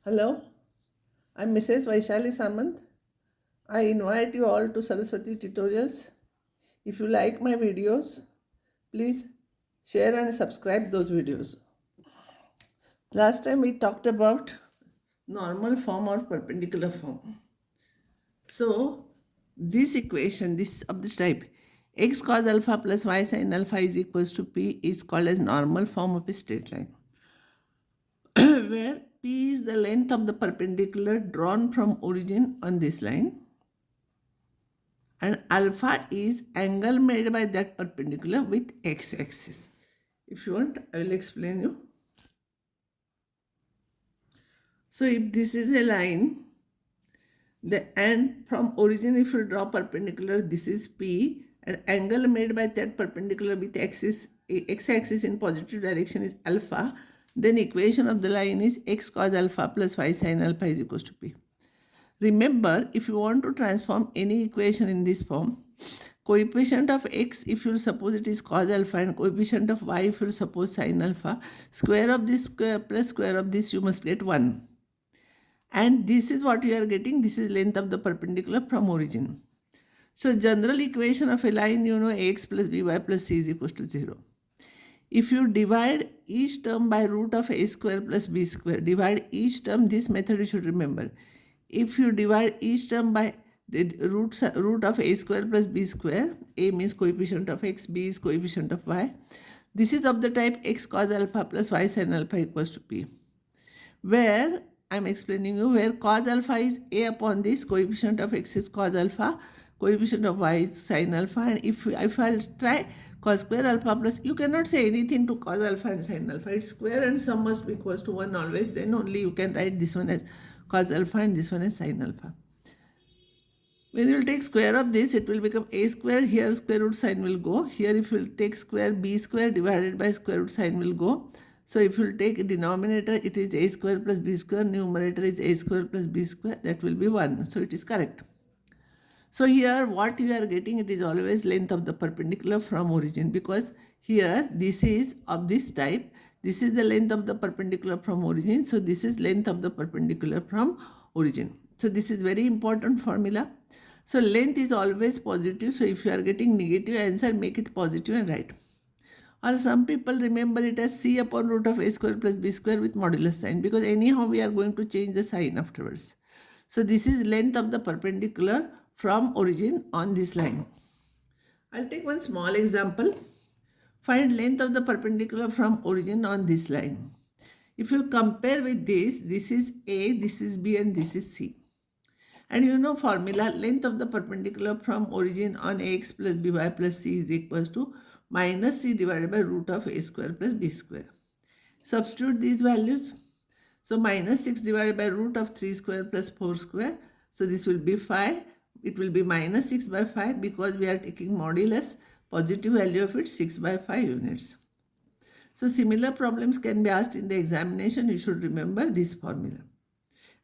Hello, I'm Mrs. Vaishali Samant. I invite you all to Saraswati Tutorials. If you like my videos, please share and subscribe those videos. Last time we talked about normal form or perpendicular form. So this equation, this of this type, x cos alpha plus y sin alpha is equals to p is called as normal form of a straight line. Where p is the length of the perpendicular drawn from origin on this line and alpha is angle made by that perpendicular with x-axis. If you want, I will explain you. So if this is a line, and from origin if you draw perpendicular, this is P, and angle made by that perpendicular with x-axis in positive direction is alpha, then equation of the line is x cos alpha plus y sin alpha is equals to P. Remember, if you want to transform any equation in this form, coefficient of x, if you suppose it is cos alpha, and coefficient of y, if you suppose sin alpha, square of this square plus square of this, you must get 1. And this is what you are getting. This is length of the perpendicular from origin. So general equation of a line, you know, ax plus by plus c is equals to 0. If you divide each term by root of a square plus b square, divide each term, this method you should remember. If you divide each term by the root of a square plus b square, a means coefficient of x, b is coefficient of y. This is of the type x cos alpha plus y sin alpha equals to p. Where I am explaining you where cos alpha is a upon this, coefficient of x is cos alpha, coefficient of y is sin alpha, and if I'll try cos square alpha plus, you cannot say anything to cos alpha and sin alpha. It's square and sum must be equals to 1 always. Then only you can write this one as cos alpha and this one as sin alpha. When you will take square of this, it will become a square. Here square root sin will go. Here if you will take square, b square divided by square root sin will go. So if you will take denominator, it is a square plus b square. Numerator is a square plus b square. That will be 1. So it is correct. So here what you are getting, it is always length of the perpendicular from origin, because here this is of this type. This is the length of the perpendicular from origin. So this is length of the perpendicular from origin. So this is very important formula. So length is always positive. So if you are getting negative answer, make it positive and write. Or some people remember it as c upon root of a square plus b square with modulus sign, because anyhow we are going to change the sign afterwards. So this is length of the perpendicular from origin on this line. I'll take one small example. Find length of the perpendicular from origin on this line. If you compare with this is A, this is B, and this is C. And you know formula, length of the perpendicular from origin on ax plus by plus c is equals to minus c divided by root of a square plus b square. Substitute these values. So minus 6 divided by root of 3 square plus 4 square. So this will be 5. It will be minus 6 by 5 because we are taking modulus. Positive value of it 6 by 5 units. So similar problems can be asked in the examination. You should remember this formula.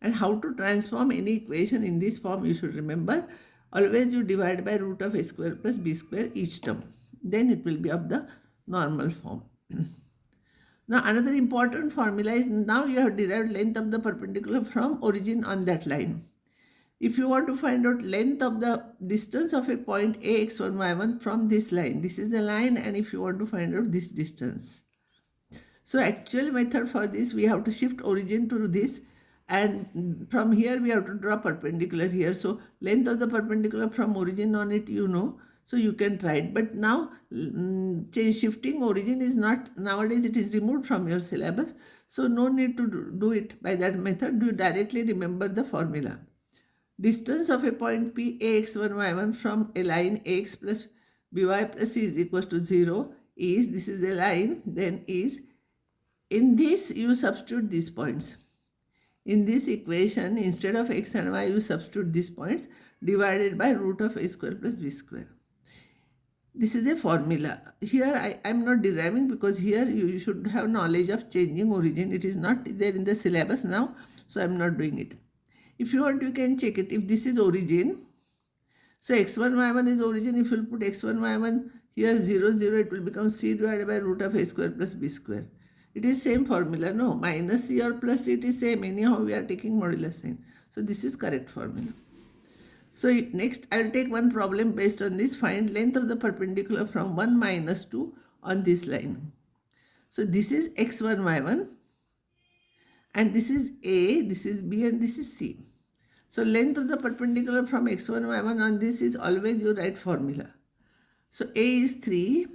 And how to transform any equation in this form, you should remember. Always you divide by root of a square plus b square each term. Then it will be of the normal form. Now another important formula is, now you have derived length of the perpendicular from origin on that line. If you want to find out length of the distance of a point a x1 y1 from this line, this is the line, and if you want to find out this distance. So actual method for this, we have to shift origin to this, and from here we have to draw perpendicular here. So length of the perpendicular from origin on it, you know, so you can try it. But now shifting origin is not, nowadays it is removed from your syllabus, so no need to do it by that method. You directly remember the formula. Distance of a point P ax1 y1 from a line ax plus by plus c is equals to 0 is, this is a line, then is, in this you substitute these points. In this equation, instead of x and y, you substitute these points divided by root of a square plus b square. This is a formula. Here I am not deriving, because here you should have knowledge of changing origin. It is not there in the syllabus now, so I am not doing it. If you want, you can check it. If this is origin, so x1 y1 is origin. If you put x1 y1 here 0 0, it will become c divided by root of a square plus b square. It is same formula, no? Minus c or plus c, it is same. Anyhow, we are taking modulus sign. So this is correct formula. So next, I will take one problem based on this. Find length of the perpendicular from 1 minus 2 on this line. So this is x1, y1. And this is A, this is B, and this is C. So length of the perpendicular from x1, y1 on this is always your right formula. So A is 3,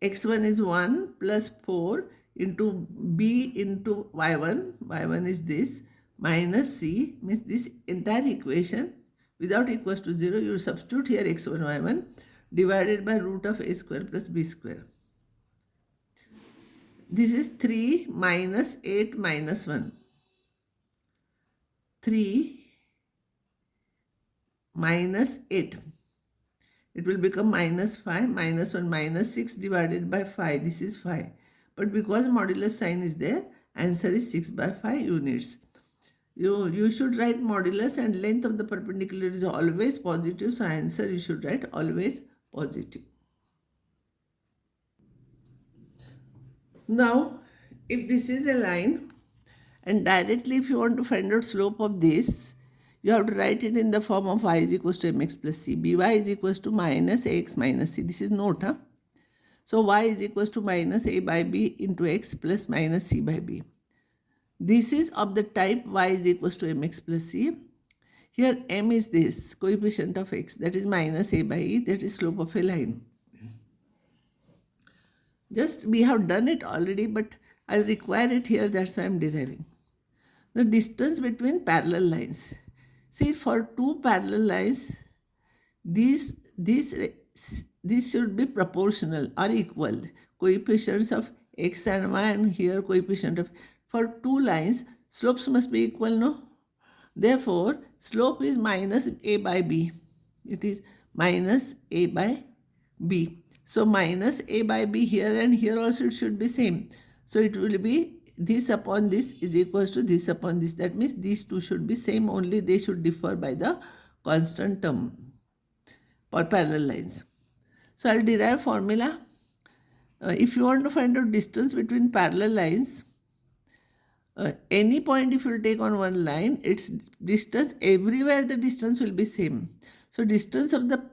x1 is 1 plus 4 into B into y1. Y1 is this minus C, means this entire equation without equals to 0. You substitute here x1, y1 divided by root of a square plus b square. This is 3 minus 8 minus 1. 3 minus 8. It will become minus 5, minus 1, minus 6 divided by 5. This is 5. But because modulus sign is there, answer is 6 by 5 units. You should write modulus, and length of the perpendicular is always positive. So answer you should write always positive. Now, if this is a line, and directly if you want to find out slope of this, you have to write it in the form of y is equals to mx plus c. by is equals to minus ax minus c. This is note, huh? So y is equals to minus a by b into x plus minus c by b. This is of the type y is equals to mx plus c. Here m is this coefficient of x, that is minus a by e, that is slope of a line. Just we have done it already, but I require it here, that's why I am deriving. The distance between parallel lines. See, for two parallel lines, these should be proportional or equal. Coefficients of x and y, and here coefficient of, for two lines, slopes must be equal, no? Therefore, slope is minus a by b. It is minus a by b. So minus a by b here, and here also it should be same. So it will be this upon this is equals to this upon this. That means these two should be same, only they should differ by the constant term for parallel lines. So I'll derive formula. If you want to find out distance between parallel lines, any point if you take on one line, its distance everywhere, the distance will be same. So distance of the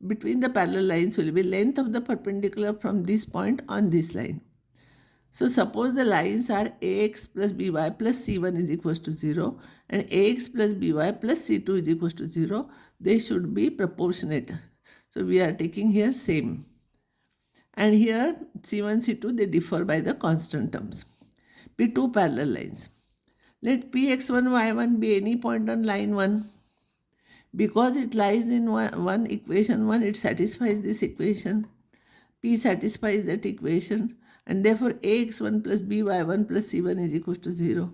between the parallel lines will be length of the perpendicular from this point on this line. So suppose the lines are ax plus by plus c1 is equals to 0 and ax plus by plus c2 is equals to 0. They should be proportionate. So we are taking here same. And here c1, c2, they differ by the constant terms. Be two parallel lines. Let px1, y1 be any point on line 1. Because it lies in one equation 1, it satisfies this equation. P satisfies that equation, and therefore ax1 plus by1 plus c1 is equal to 0.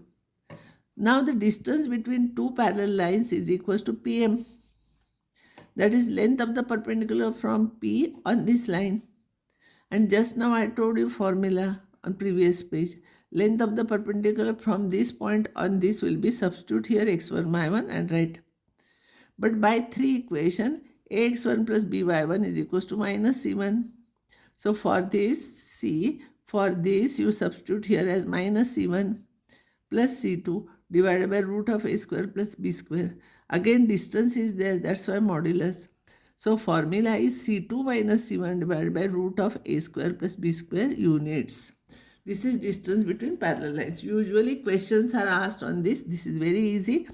Now the distance between two parallel lines is equal to pm. That is length of the perpendicular from P on this line. And just now I told you formula on previous page. Length of the perpendicular from this point on this will be substitute here x1, y1 and write. But by 3 equation, ax1 plus by1 is equals to minus c1. So for this, for this you substitute here as minus c1 plus c2 divided by root of a square plus b square. Again distance is there, that's why modulus. So formula is c2 minus c1 divided by root of a square plus b square units. This is distance between parallel lines. Usually questions are asked on this. This is very easy.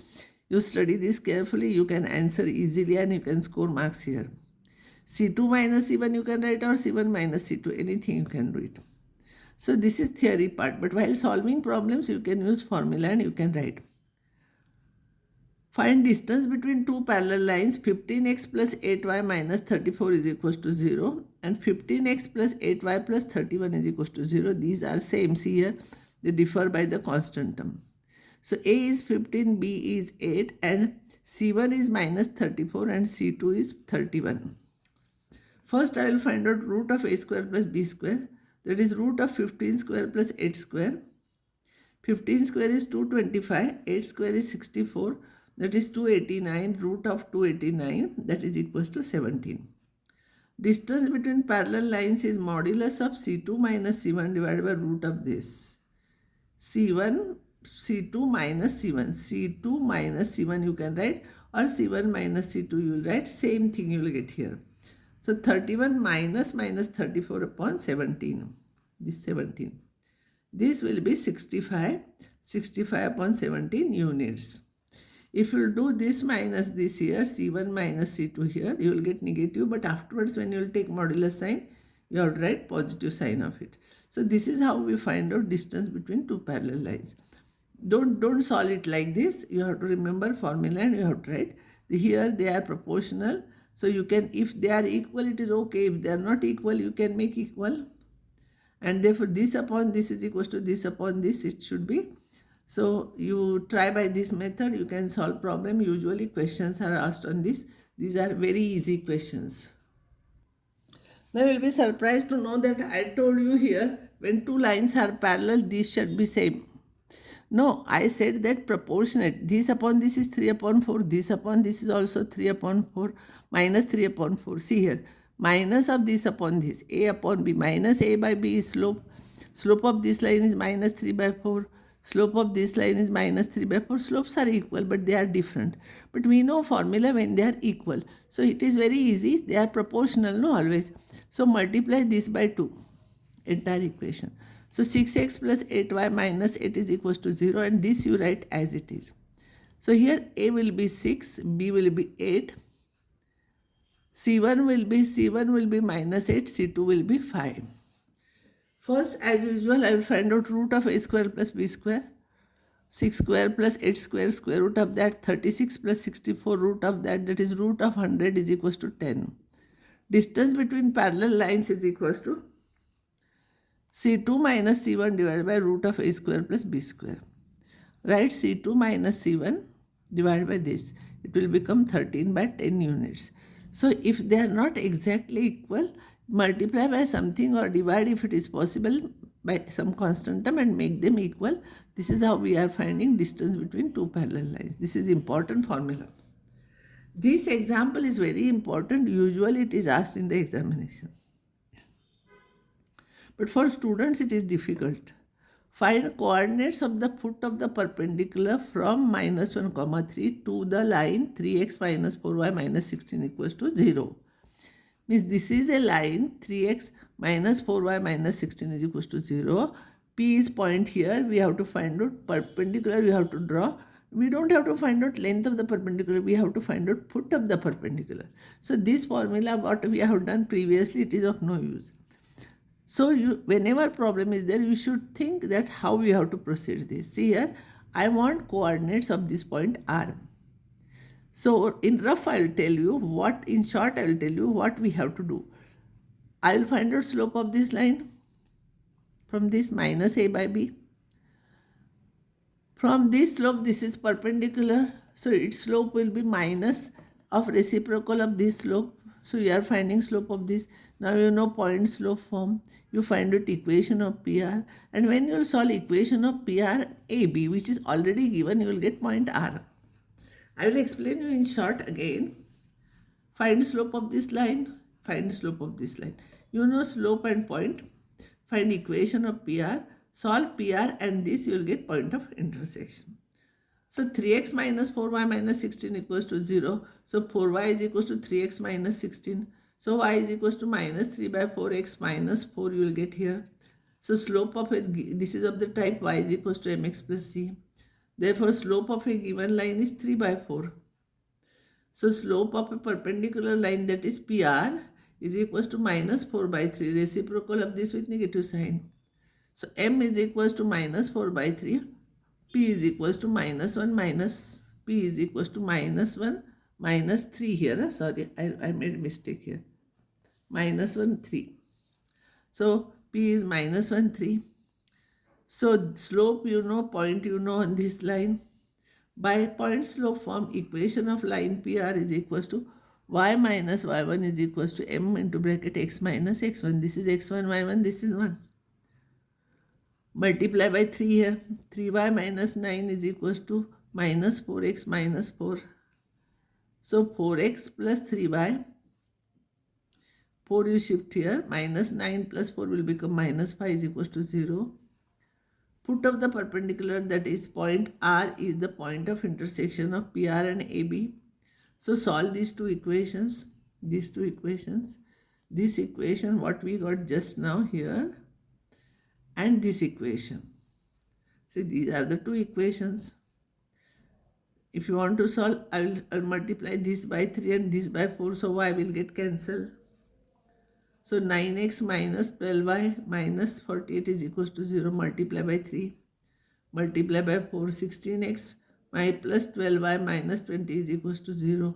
You study this carefully, you can answer easily and you can score marks here. C2 minus C1 you can write, or C1 minus C2, anything you can do it. So this is theory part, but while solving problems you can use formula and you can write. Find distance between two parallel lines. 15x plus 8y minus 34 is equal to 0 and 15x plus 8y plus 31 is equal to 0. These are same. See here, they differ by the constant term. So A is 15, B is 8 and C1 is minus 34 and C2 is 31. First I will find out root of a square plus b square, that is root of 15 square plus 8 square. 15 square is 225, 8 square is 64, that is 289, root of 289, that is equals to 17. Distance between parallel lines is modulus of C2 minus C1 divided by root of this. C1, C2 minus C1. C2 minus C1 you can write, or C1 minus C2 you will write. Same thing you will get here. So 31 minus 34 upon 17. This 17. This will be 65. 65 upon 17 units. If you do this minus this here, C1 minus C2 here, you will get negative, but afterwards when you will take modulus sign, you have to write positive sign of it. So this is how we find out distance between two parallel lines. Don't solve it like this. You have to remember formula and you have to write. Here they are proportional. So you can, if they are equal, it is okay. If they are not equal, you can make equal. And therefore this upon this is equals to this upon this, it should be. So you try by this method, you can solve problem. Usually questions are asked on this. These are very easy questions. Now you will be surprised to know that I told you here, when two lines are parallel, these should be same. No, I said that proportionate. This upon this is 3 upon 4. This upon this is also 3 upon 4. Minus 3 upon 4. See here. Minus of this upon this. A upon B. Minus A by B is slope. Slope of this line is minus 3 by 4. Slope of this line is minus 3 by 4. Slopes are equal, but they are different. But we know formula when they are equal. So it is very easy. They are proportional, no, always. So multiply this by 2. Entire equation. So 6x plus 8y minus 8 is equals to 0, and this you write as it is. So here A will be 6, B will be 8, C1 will be minus 8, C2 will be 5. First, as usual, I will find out root of A square plus B square. 6 square plus 8 square, square root of that, 36 plus 64 root of that, that is root of 100 is equals to 10. Distance between parallel lines is equals to C2 minus C1 divided by root of A square plus B square. Write C2 minus C1 divided by this. It will become 13 by 10 units. So if they are not exactly equal, multiply by something or divide if it is possible by some constant term and make them equal. This is how we are finding distance between two parallel lines. This is important formula. This example is very important. Usually it is asked in the examination. But for students it is difficult. Find coordinates of the foot of the perpendicular from minus 1 comma 3 to the line 3x minus 4y minus 16 equals to 0. Means this is a line 3x minus 4y minus 16 is equals to 0. P is point here. We have to find out perpendicular. We have to draw. We don't have to find out length of the perpendicular. We have to find out foot of the perpendicular. So this formula what we have done previously, it is of no use. So whenever problem is there, you should think that how we have to proceed this. See here, I want coordinates of this point R. So in rough I will tell you what, in short I will tell you what we have to do. I will find out slope of this line from this minus A by B. From this slope, this is perpendicular. So its slope will be minus of reciprocal of this slope. So you are finding slope of this. Now you know point slope form. You find out equation of PR. And when you solve equation of PR AB, which is already given, you will get point R. I will explain you in short again. Find slope of this line. Find slope of this line. You know slope and point. Find equation of PR. Solve PR and this you will get point of intersection. So 3x minus 4y minus 16 equals to 0. So 4y is equals to 3x minus 16. So y is equals to minus 3 by 4x minus 4 you will get here. So slope of it, this is of the type y is equals to mx plus c. Therefore slope of a given line is 3 by 4. So slope of a perpendicular line, that is PR, is equals to minus 4 by 3. Reciprocal of this with negative sign. So m is equals to minus 4 by 3. P is equals to minus 1 minus P is equals to minus 1 minus 3 here. Sorry, I made a mistake here. Minus 1, 3. So P is minus 1, 3. So slope you know, point you know on this line. By point slope form, equation of line PR is equals to y minus y1 is equals to m into bracket x minus x1. This is x1, y1, this is 1. Multiply by 3 here. 3y minus 9 is equals to minus 4x minus 4. So 4x plus 3y. 4 you shift here, minus 9 plus 4 will become minus 5 is equals to 0. Put of the perpendicular, that is point R is the point of intersection of PR and AB. So solve these two equations, this equation what we got just now here and this equation. See, these are the two equations. If you want to solve, I'll multiply this by 3 and this by 4, so y will get cancelled. So 9x minus 12y minus 48 is equals to 0, multiply by 3, multiply by 4, 16x y plus 12y minus 20 is equals to 0.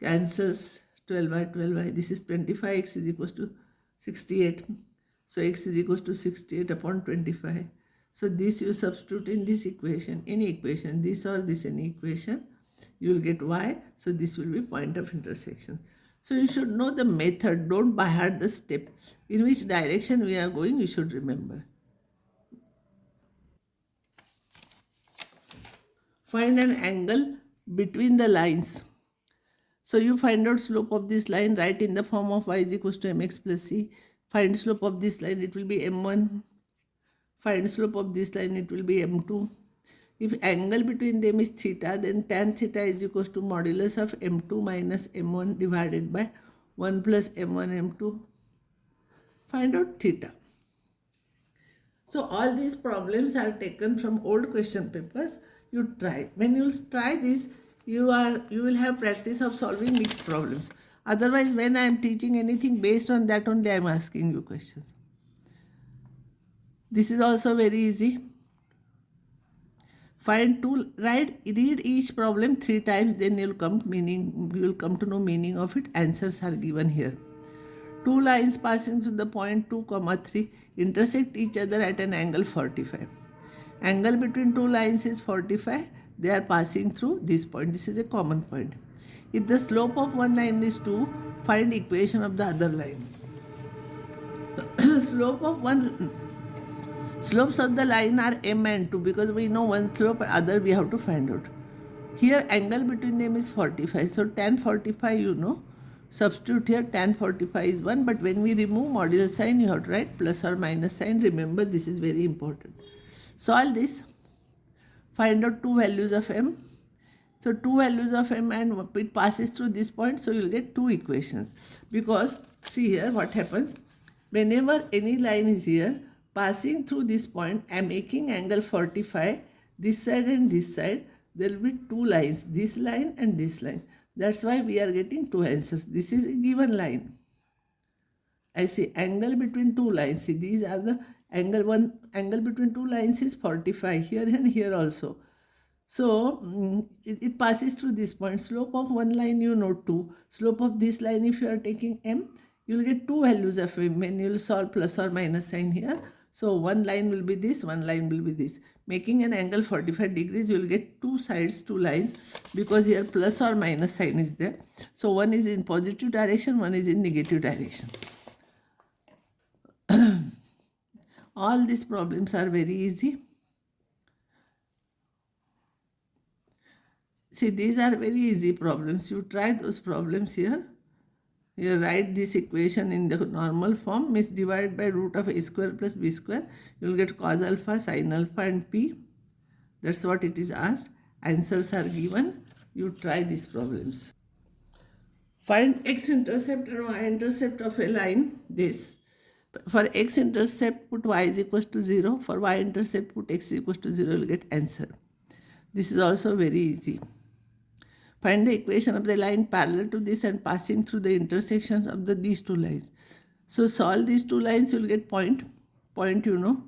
Cancels 12y. This is 25x is equals to 68. So x is equals to 68 upon 25. So this you substitute in this equation, any equation, this or this any equation, you will get y. So this will be point of intersection. So you should know the method, don't by heart the step. In which direction we are going, you should remember. Find an angle between the lines. So you find out slope of this line, write in the form of y is equals to mx plus c. Find slope of this line, it will be m1. Find slope of this line, it will be m2. If angle between them is theta, then tan theta is equals to modulus of m2 minus m1 divided by 1 plus m1 m2. Find out theta. So all these problems are taken from old question papers. You try. When you try this, you will have practice of solving mixed problems. Otherwise, when I am teaching anything based on that only, I am asking you questions. This is also very easy. Read each problem 3 times, then you will come to know meaning of it. Answers are given here. Two lines passing through the point 2, 3 intersect each other at an angle 45. Angle between two lines is 45. They are passing through this point. This is a common point. If the slope of one line is 2, find equation of the other line. Slopes of the line are m and 2 because we know one slope, other we have to find out. Here angle between them is 45. So tan 45 you know. Substitute here, tan 45 is 1, but when we remove modulus sign, you have to write plus or minus sign. Remember, this is very important. Solve this. Find out two values of m. So two values of m and it passes through this point, so you will get two equations. Because see here what happens. Whenever any line is here, passing through this point, I am making angle 45, this side and this side, there will be two lines, this line and this line. That's why we are getting two answers. This is a given line. I see angle between two lines. See, these are the angle between two lines is 45 here and here also. So it passes through this point. Slope of one line you know 2. Slope of this line, if you are taking m, you will get two values of m and you will solve plus or minus sign here. So one line will be this, one line will be this. Making an angle 45 degrees, you will get two sides, two lines, because here plus or minus sign is there. So one is in positive direction, one is in negative direction. All these problems are very easy. See, these are very easy problems. You try those problems here. You write this equation in the normal form, means divide by root of a square plus b square. You will get cos alpha, sin alpha and p. That's what it is asked. Answers are given. You try these problems. Find x-intercept and y-intercept of a line, this. For x-intercept, put y is equals to 0. For y-intercept, put x is equals to 0. You will get answer. This is also very easy. Find the equation of the line parallel to this and passing through the intersections of these two lines. So solve these two lines, you will get point you know,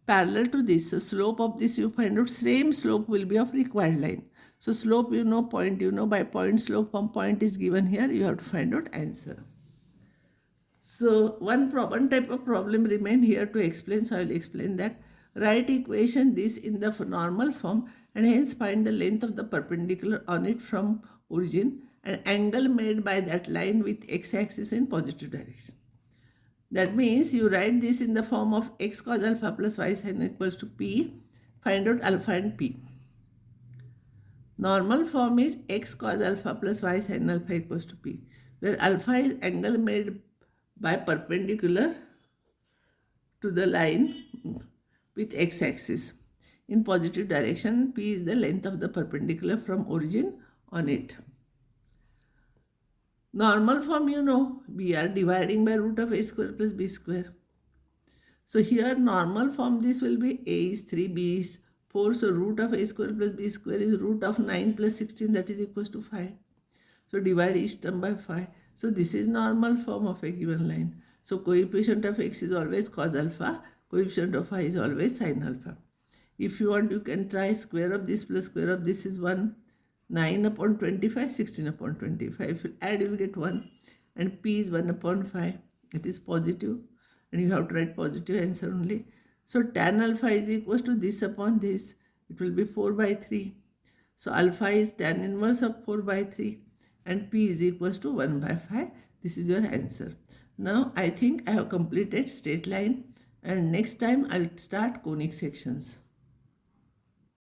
parallel to this. So slope of this you find out, same slope will be of required line. So slope you know, point you know, by point slope from point is given here, you have to find out answer. So one type of problem remain here to explain, so I will explain that. Write equation this in the normal form and hence find the length of the perpendicular on it from origin and angle made by that line with x-axis in positive direction. That means you write this in the form of x cos alpha plus y sin equals to p. Find out alpha and p. Normal form is x cos alpha plus y sin alpha equals to p, where alpha is angle made by perpendicular to the line with x-axis. In positive direction, P is the length of the perpendicular from origin on it. Normal form, you know, we are dividing by root of a square plus b square. So here normal form, this will be a is 3, b is 4. So root of a square plus b square is root of 9 plus 16, that is equals to 5. So divide each term by 5. So this is normal form of a given line. So coefficient of x is always cos alpha, coefficient of y is always sin alpha. If you want, you can try square of this plus square of this is 1. 9 upon 25, 16 upon 25. If you add, you will get 1. And p is 1 upon 5. It is positive. And you have to write positive answer only. So tan alpha is equals to this upon this. It will be 4 by 3. So alpha is tan inverse of 4 by 3. And p is equals to 1 by 5. This is your answer. Now I think I have completed straight line. And next time I'll start conic sections.